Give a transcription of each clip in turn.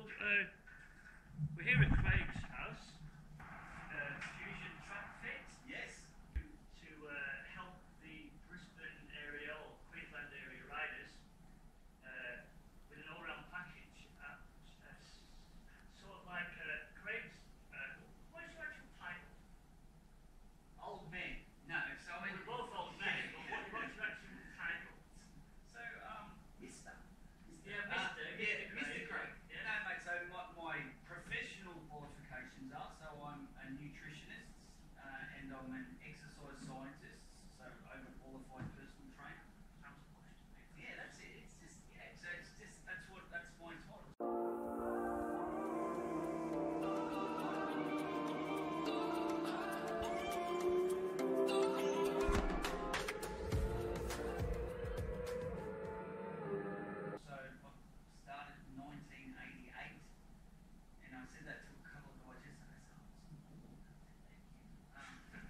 we're here at Craig's house, Fusion Track Fit. Yes. To help the Brisbane area or Queensland area riders with an all-round package. Sort of like Craig's. What's your actual title? Old man. No. So I mean, we're both old men, but what's your actual title? So Mister. Yeah, Mister. Mr. Craig. Yeah. No, mate. So my professional qualifications are I'm a nutritionist and I'm an exercise scientist. So overqualified personal trainer. Sounds posh to me. Yeah, that's it. It's just So it's just that's my title. So I started in 1988, and I said that to a couple of guys yesterday.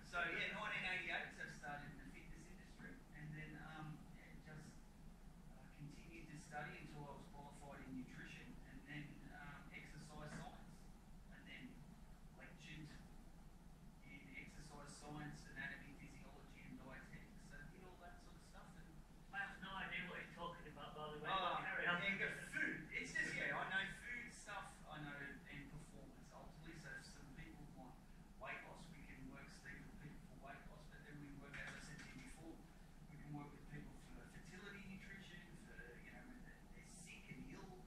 So yeah, 1988. So I started in the fitness industry, and then just continued to study until I was qualified in nutrition, and then exercise science, and then lectured in exercise science, anatomy, physiology, and dietetics. So did all that sort of stuff. And I have no idea what he's talking about, by the way. carry on. Yeah, food. It's just I know food stuff. I know and performance ultimately. So some people want weight loss. We can work Steve with people for weight loss, but then we work, as I said to you before, we can work with people for fertility nutrition, for when they're sick and ill,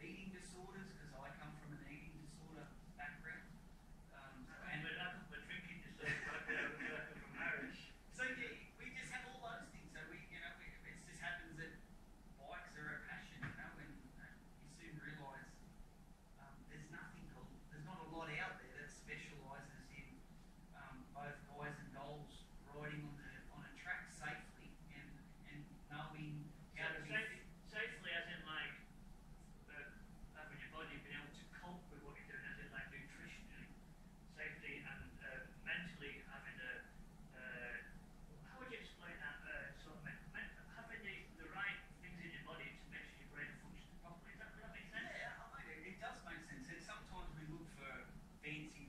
eating disorders, because I come from an eating disorder background. And I come from a drinking disorder background. I come from Irish. So yeah, we just have all those things. So it just happens that bikes are a passion, and you soon realise there's not a lot out there that specialises in both guys and dolls riding on a track safely and knowing how to be fit. Safely, as in like having your body being able to cope with what you're doing, as in like nutritionally, safely, and mentally having how would you explain that? Sort of having the right things in your body to make sure your brain functions properly. Would that make sense? Yeah, it does make sense. And sometimes we look for fancy,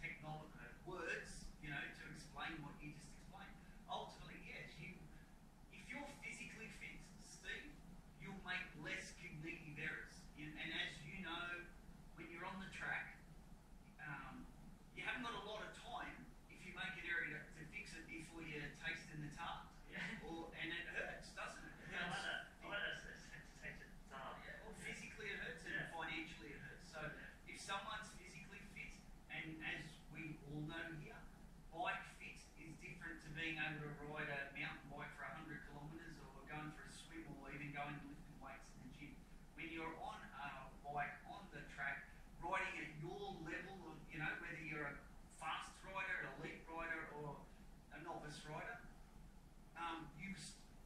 technology words, to explain what you just explained. Ultimately, yes, if you're physically fit, Steve, you'll make less cognitive errors. And as you know, when you're on the track, you haven't got a lot of time if you make an error to fix it before you're tasting the tart. Yeah. And it hurts, doesn't it? It I hurts. like that sensitive tart. Yeah, well, physically it hurts and financially it hurts. So if someone's physically fit, and as we all know here, bike fit is different to being able to ride a mountain bike for 100 kilometres or going for a swim or even going and lifting weights in the gym. When you're on a bike on the track, riding at your level of, whether you're a fast rider, an elite rider or a novice rider,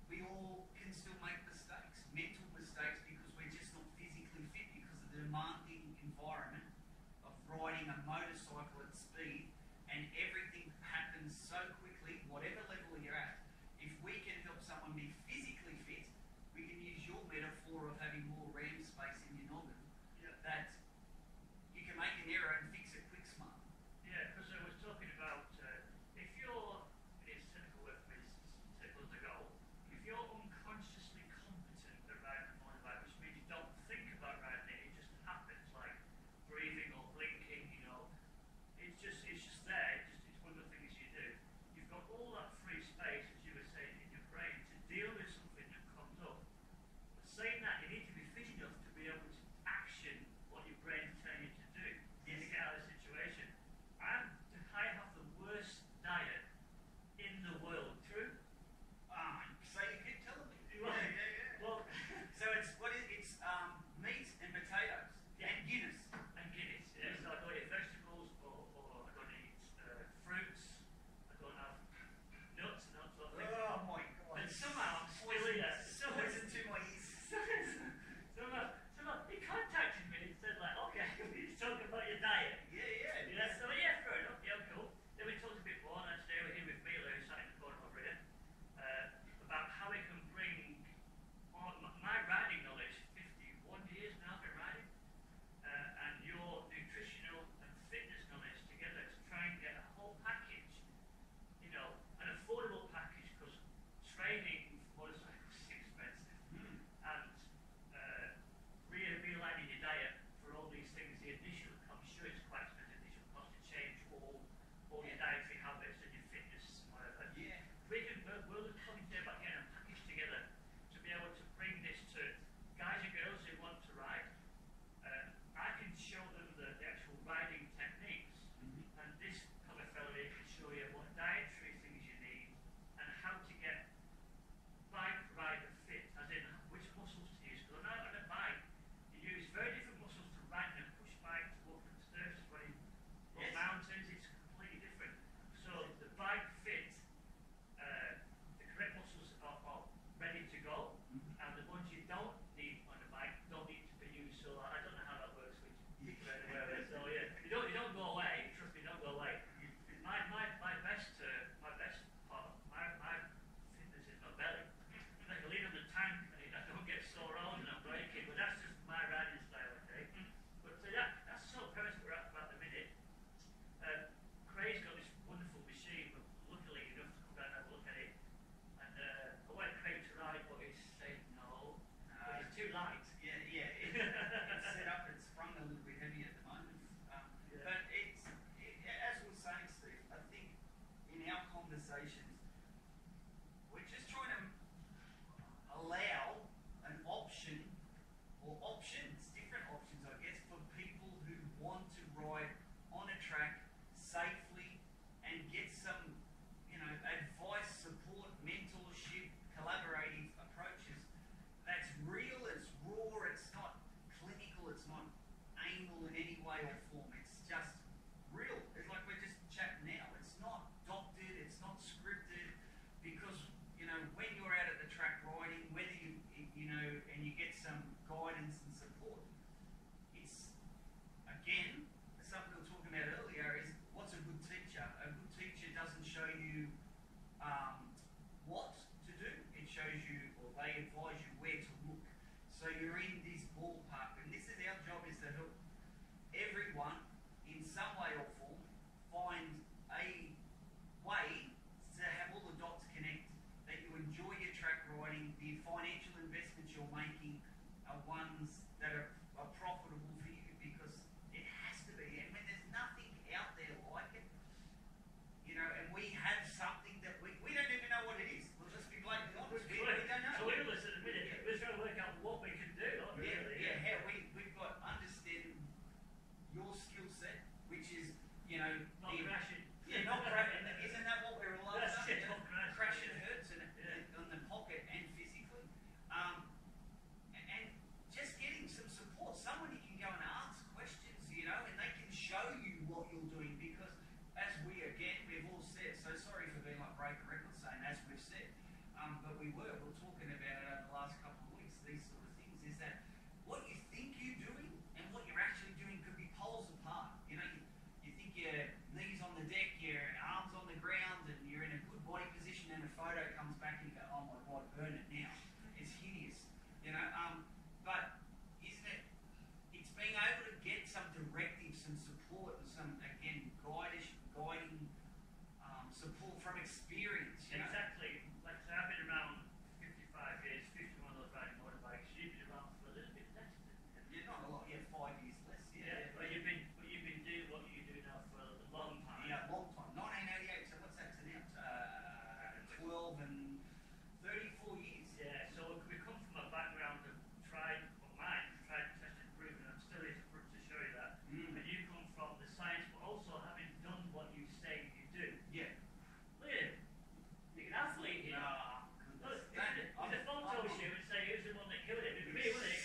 we all can still make mistakes, mental mistakes, because we're just not physically fit because of the demanding environment of riding a motorcycle at speed, and everything happens so quickly, whatever level you're at. If we can help someone be physically fit, we can use your metaphor of having more RAM space in your noggin, that you can make an error and fix it quick smart. Yeah, because I was talking about if you're, it's typical word for me, it's typical to go, if you're unconsciously competent at riding a motorbike, which means you don't think about riding it, it just happens, like breathing or blinking, conversations. We're just trying to allow an option, or options, different options, I guess, for people who want to ride on a track safely and get some, you know, advice, support, mentorship, collaborative approaches. That's real, it's raw, it's not clinical, it's not anal in any way or form. It's just real. It's like we're just chatting now. It's not doctored, it's not scripted, because, you know, when you're out at the track riding, whether you know, and you get some guidance and support, it's, again, something we were talking about earlier, is what's a good teacher? A good teacher doesn't show you what to do. It shows you, or they advise you where to look. So you're in this ballpark, and this is our job, is to help everyone in some way or form find a way to have all the dots connect, that you enjoy your track riding, the financial investments you're making are ones that are profitable for you, because it has to be. And when there's nothing out there like it, you know, and we have something that we don't even know what it is. We'll just be blatantly honest. We don't know. So we're listening a minute. We're trying to work out what we can do. How we've got understand your skill set, which is, you know, Not crashing. Yeah, not crashing. Isn't that what we're all That's about? it, not crashing. Crashing hurts on the pocket and physically. And just getting some support, someone you can go and ask questions, you know, and they can show you what you're doing, because as we've all said, so sorry for being like breaking records saying as we've said, but we're talking about it over the last couple of weeks, these sort of things, is that what you think you're doing and what you're actually doing could be poles apart. You know, you think your knees on the deck, your arms on the ground, and you're in a good body position, and a photo comes back and you go, oh my God, burn it now. It's hideous. You know, but isn't it, it's being able to get some directives and support and some, again, guiding support from experience. You know? Exactly. Like I say, I've been around 55 years, 51 of those riding motorbikes. You've been around for a little bit less. Yeah, not a lot. Yeah, 5 years less. Yeah. But you've been doing what you do now for a long time. Yeah, long time. 1988. So what's that to now? 12 and 34 years. Yeah. So we come from a background of tried, tested, proven. I'm still here to show you that. And you come from the science, but also having done what you say you do. Yeah. Look at him. You're an athlete here. Look, it's a photo shoot and say who's the one that killed it. It'd be me, wouldn't it?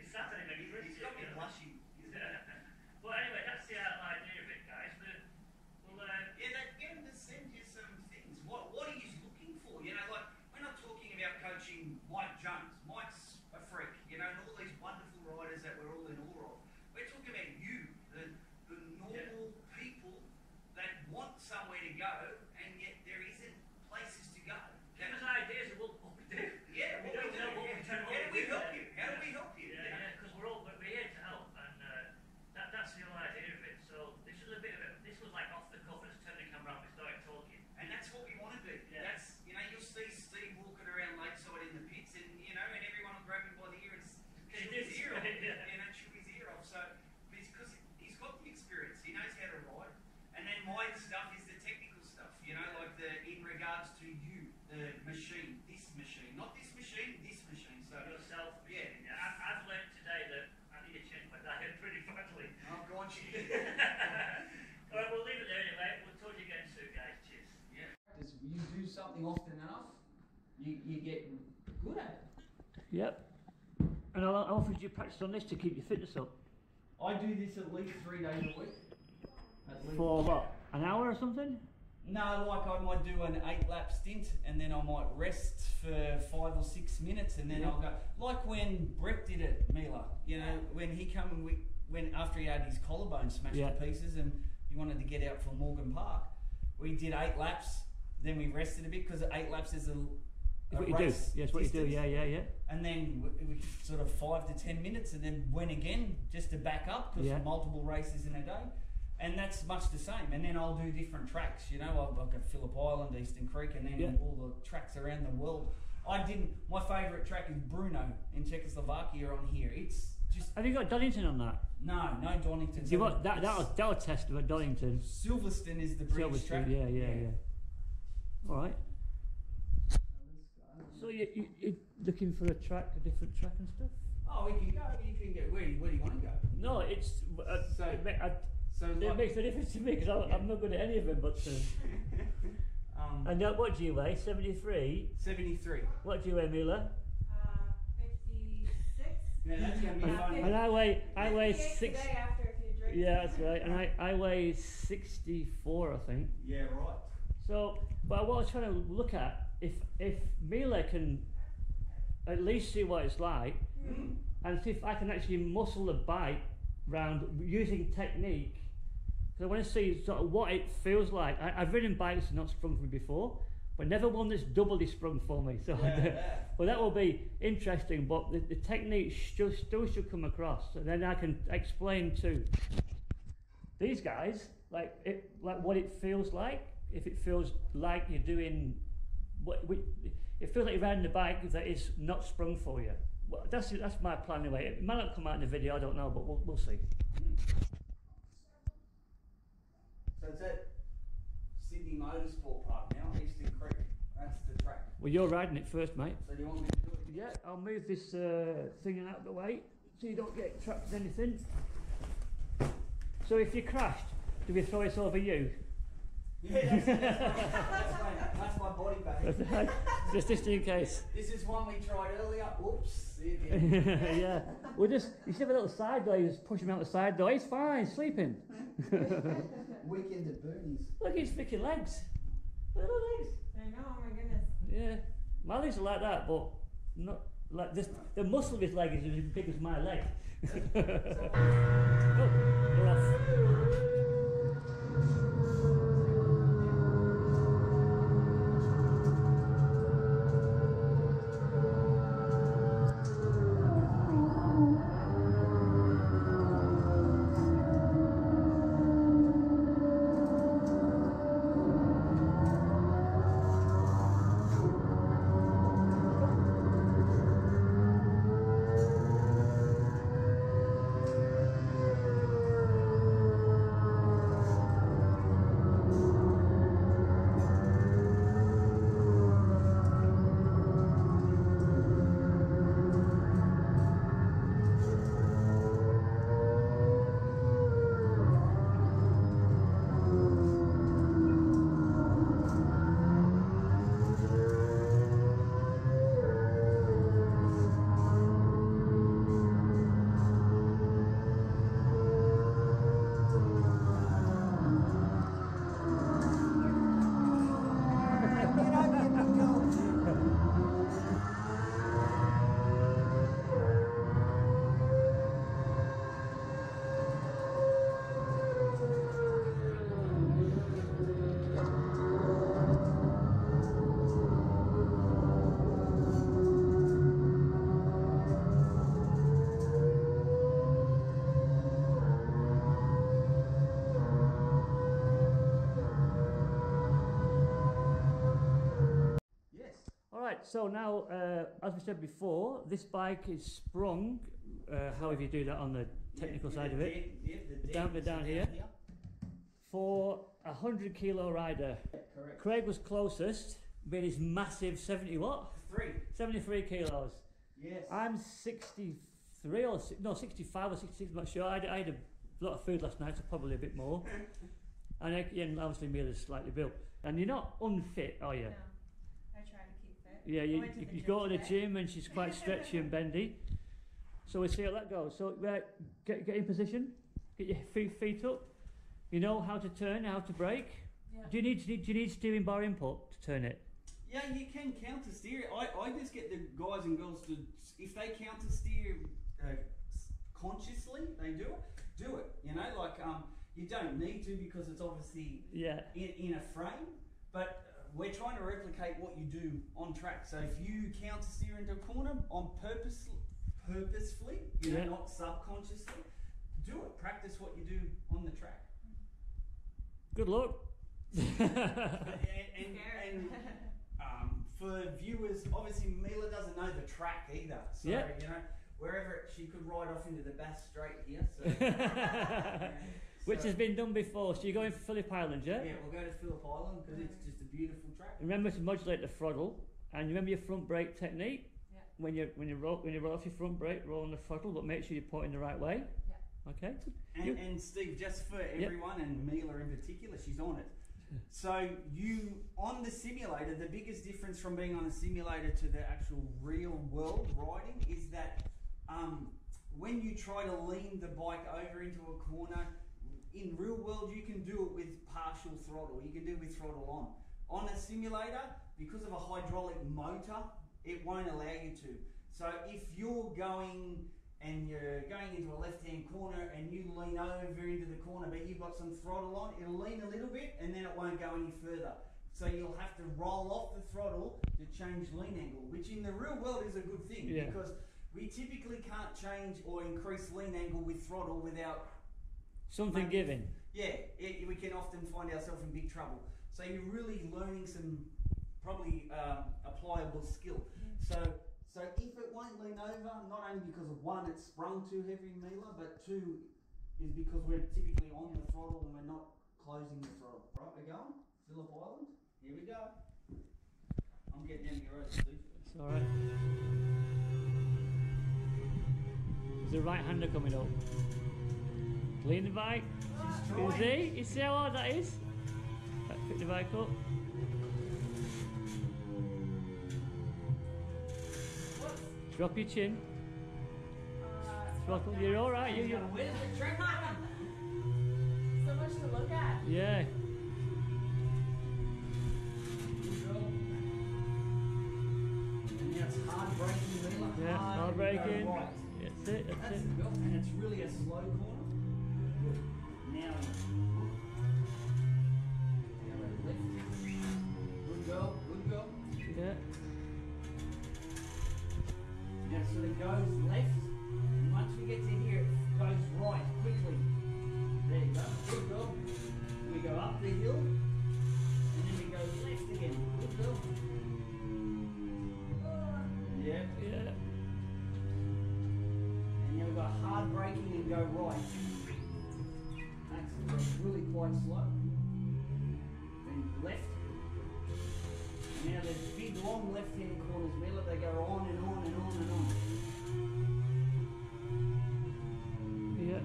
It's Saturday, maybe. He's got me blushing. But anyway, that's the idea of it, guys. We'll get him to send you some things. What are you looking for? You know, like, we're not talking about coaching Mike Jones. Mike's a freak, you know, and all these wonderful riders that we're all in awe of. We're talking about you, the normal people that want somewhere to go, and yet there isn't places to go. give us ideas of what we do. Yeah, we don't know what we can How do we help you? How do we help you? Yeah, because we're here to help, and that's the whole idea of it. So this was a bit of it. This was like off the cuff. Let's turn the camera on. We started talking, and that's what we want to do. Yeah. That's, you know, you'll see Steve walking around Lakeside in the pits, and you know, and everyone will grab him by the ear and chew his ear off. Yeah. You know, chew his ear off. So it's because he's got the experience. He knows how to ride. And then my stuff is the technical stuff. You know, like in regards to you, the machine, this machine, not this machine, this machine. So yourself. Yeah. I've learned today that I need to change my diet pretty badly. Oh, go on, you. All right, we'll leave it there anyway. We'll talk to you again soon, guys. Cheers. Yeah. You do something often enough, you get good at it. Yep. And how often do you practice on this to keep your fitness up? I do this at least 3 days a week. At least. For what? An hour or something? No, like I might do an 8-lap stint, and then I might rest for 5 or 6 minutes, and then I'll go. Like when Brett did it, Mila. You know, when he came and when after he had his collarbone smashed to pieces, and he wanted to get out for Morgan Park, we did 8 laps. Then we rested a bit, because 8 laps is a what you do. Yes, what you do. Yeah. And then we sort of 5 to 10 minutes, and then went again just to back up, because multiple races in a day. And that's much the same. And then I'll do different tracks. You know, I'll look at Phillip Island, Eastern Creek, and then all the tracks around the world. My favourite track is Brno in Czechoslovakia on here. It's just. Have you got Donington on that? No Donington. That'll test about Donington. Silverstone is the British track. Yeah. All right. So you're looking for a different track and stuff? Oh, we can go. You can go. Where do you want to go? No, it's it makes a difference to me because I'm not good at any of them. But and what do you weigh? 73. 73. What do you weigh, Mila? 56. Yeah, that's gonna be fun. And I weigh 6. Today after a few drinks. Yeah, that's right. And I weigh 64, I think. Yeah, right. So, but what I was trying to look at, if Mila can at least see what it's like, and see if I can actually muscle the bike round using technique. Because I want to see sort of what it feels like. I've ridden bikes that's not sprung for me before, but never one that's doubly sprung for me. So, well, that will be interesting. But the technique still should come across, and then I can explain to these guys like what it feels like. If it feels like you're doing it feels like you're riding a bike that is not sprung for you. Well, that's my plan anyway. It might not come out in the video, I don't know, but we'll see. So it's at Sydney Motorsport Park now, Eastern Creek. That's the track. Well, you're riding it first, mate. So do you want me to do it? Yeah, I'll move this thing out of the way so you don't get trapped in anything. So if you crashed, do we throw it over you? Yeah, that's my body bag. just in case. This is one we tried earlier. Oops. Yeah. You should have a little side door, you just push him out the side door. He's fine, sleeping. Weekend at Bernie's. Look at his freaking legs. Little legs. I know, oh my goodness. Yeah. My legs are like that, but not like this. The muscle of his leg is as big as my leg. Oh, we're off. So now, as we said before, this bike is sprung, however you do that on the technical side of it, down here, for a 100 kilo rider. Yeah, correct. Craig was closest, with his massive 70 what? 73 kilos. Yes. I'm 63 or, no, 65 or 66, I'm not sure. I had a lot of food last night, so probably a bit more. And obviously Mila's slightly built. And you're not unfit, are you? No. I try to keep fit. Yeah, you go to the gym and she's quite stretchy and bendy. So we'll see how that goes. So get in position, get your feet up. You know how to turn, how to brake. Yeah. Do you need steering bar input to turn it? Yeah, you can counter steer it. I just get the guys and girls to, if they counter steer consciously, they do it. You know, like you don't need to because it's obviously in a frame, but we're trying to replicate what you do on track. So if you counter steer into a corner on purposefully, you know, not subconsciously, do it. Practice what you do on the track. Good luck. and for viewers, obviously Mila doesn't know the track either. So, you know, wherever she could ride off into the Bass Strait here. So, Which So- has been done before. So you're going for Phillip Island, yeah? Yeah, we'll go to Phillip Island because it's just a beautiful track. Remember to modulate the throttle, and remember your front brake technique. Yeah. When you roll off your front brake, roll on the throttle, but make sure you're pointing the right way. Yeah. Okay. And Steve, just for everyone, and Mila in particular, she's on it. So you, on the simulator, the biggest difference from being on a simulator to the actual real world riding is that when you try to lean the bike over into a corner, in real world you can do it with partial throttle, you can do it with throttle on. On a simulator, because of a hydraulic motor, it won't allow you to. So if you're going and you're going into a left-hand corner and you lean over into the corner but you've got some throttle on, it'll lean a little bit and then it won't go any further. So you'll have to roll off the throttle to change lean angle, which in the real world is a good thing because we typically can't change or increase lean angle with throttle without Something giving. Yeah, we can often find ourselves in big trouble. So you're really learning some probably applicable skill. So if it won't lean over, not only because of one, it's sprung too heavy, Mila, but two is because we're typically on the throttle and we're not closing the throttle. Right, we're going? Phillip Island? Here we go. I'm getting down your road, Steve. It's alright. There's a right-hander coming up. Clean the bike. You see how hard that is? Pick the bike up. Drop your chin. Throttle. You're alright. Where's the track going? So much to look at. Yeah. And now it's hard braking, Mila. Yeah, hard and go braking. right. That's it. That's That's it. the goal. And it's really a slow corner. Good. Now we're left. Good girl, good girl. Yeah. Now so it goes left, and once we get to here, it goes right quickly. There you go, good girl. We go up the hill, and then we go left again. Good girl. Yeah. Yeah. And now we've got hard braking and go right. That's really quite slow. Then left. And now there's big long left-hand corners, Mila. They go on and on and on and on. Yeah.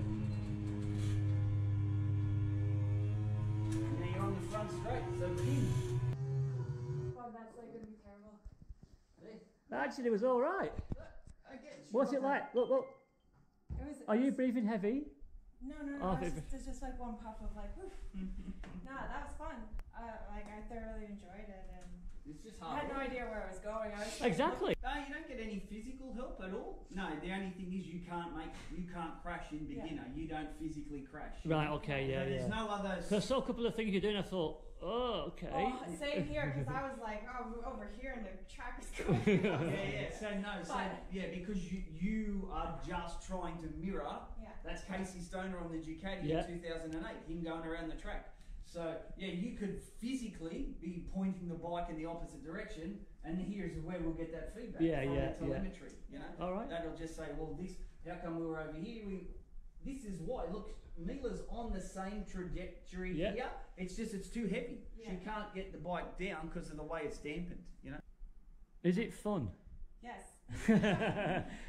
And now you're on the front straight, so pin. Well, that's like gonna be terrible. There. Actually, it was alright. Okay. What's it like? Look. It was. Are you breathing heavy? No, no, Oh, no. It's just like one puff of like, woof. Nah, that was fun. Like I thoroughly enjoyed it, and It's just I hard. had no idea where I was going. I was Exactly. No, you don't get any physical help at all. No, the only thing is you can't crash in beginner. You don't physically crash. Right. Okay. Yeah. So there's Yeah. no other. So I saw a couple of things you're doing. I thought, oh, okay. Oh, same here, because I was like, oh, we're over here and the track is going. Yeah. So no. So But- yeah, because you are just trying to mirror. Yeah. That's Casey Stoner on the Ducati Yeah. in 2008. Him going around the track. So yeah, you could physically be pointing the bike in the opposite direction, and here's where we'll get that feedback Yeah, from yeah, the telemetry. You know, All right. that'll just say, well, this. How come we were over here? This is why. Look, Mila's on the same trajectory Yeah. here. It's just it's too heavy. Yeah. She can't get the bike down because of the way it's dampened. You know. Is it fun? Yes.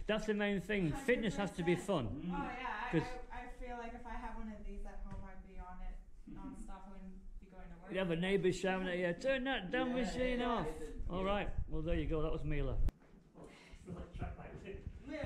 That's the main thing. Fitness has to be fun. Oh yeah, 'Cause- I feel like if I had one of these at home, I'd be on it non-stop. I wouldn't be going to work. You have a neighbour shouting at you, turn that damn Yeah, machine yeah, off. yeah. All right. Well, there you go. That was Mila. Yeah.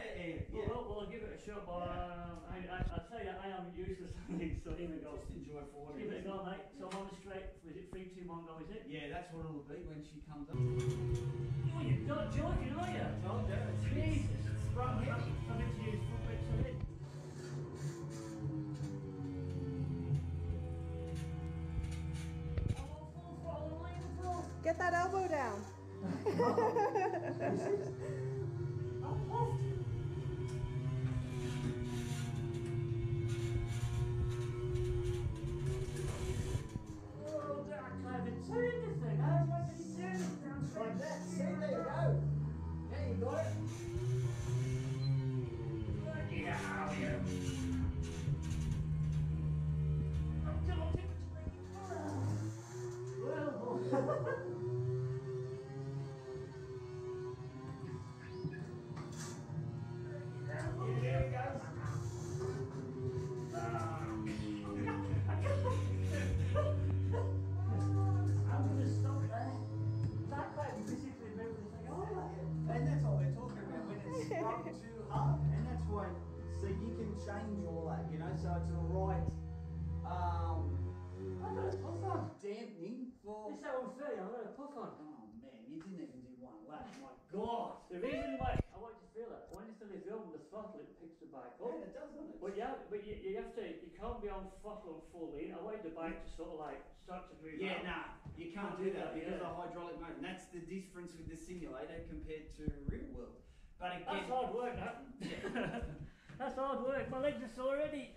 Well, I'll give it a shot, but I'll tell you, I am useless at things, so here we go. Just enjoy it for what Give it it a is. go, mate. So I'm on the straight. Was it 3, 2, 1 go, is it? Yeah, that's what it'll be when she comes up. Oh, you're not joking, are you? Told you, it's Jesus. sprung heavy. I'm going to use full bits of it. Get that elbow down. Oh, I can't even see anything. How do I see anything? Like that. See, there you go. Yeah, you got it. Yeah, you can change all that, you know, so it's the right, I got a puff on dampening for. It's so unfair, I've got a puff on. Oh man, you didn't even do one lap. My God. The reason why I want you to feel it, when you feel the film, the throttle, it picks the bike up. Yeah, it does, doesn't it? But yeah, but you have to, you can't be on throttle and full lean. I want the bike to sort of like start to move Yeah, out. nah, you can't do that because of hydraulic motor. And that's the difference with the simulator compared to real world. But again, That's hard work, that. That's hard work. My legs are sore already.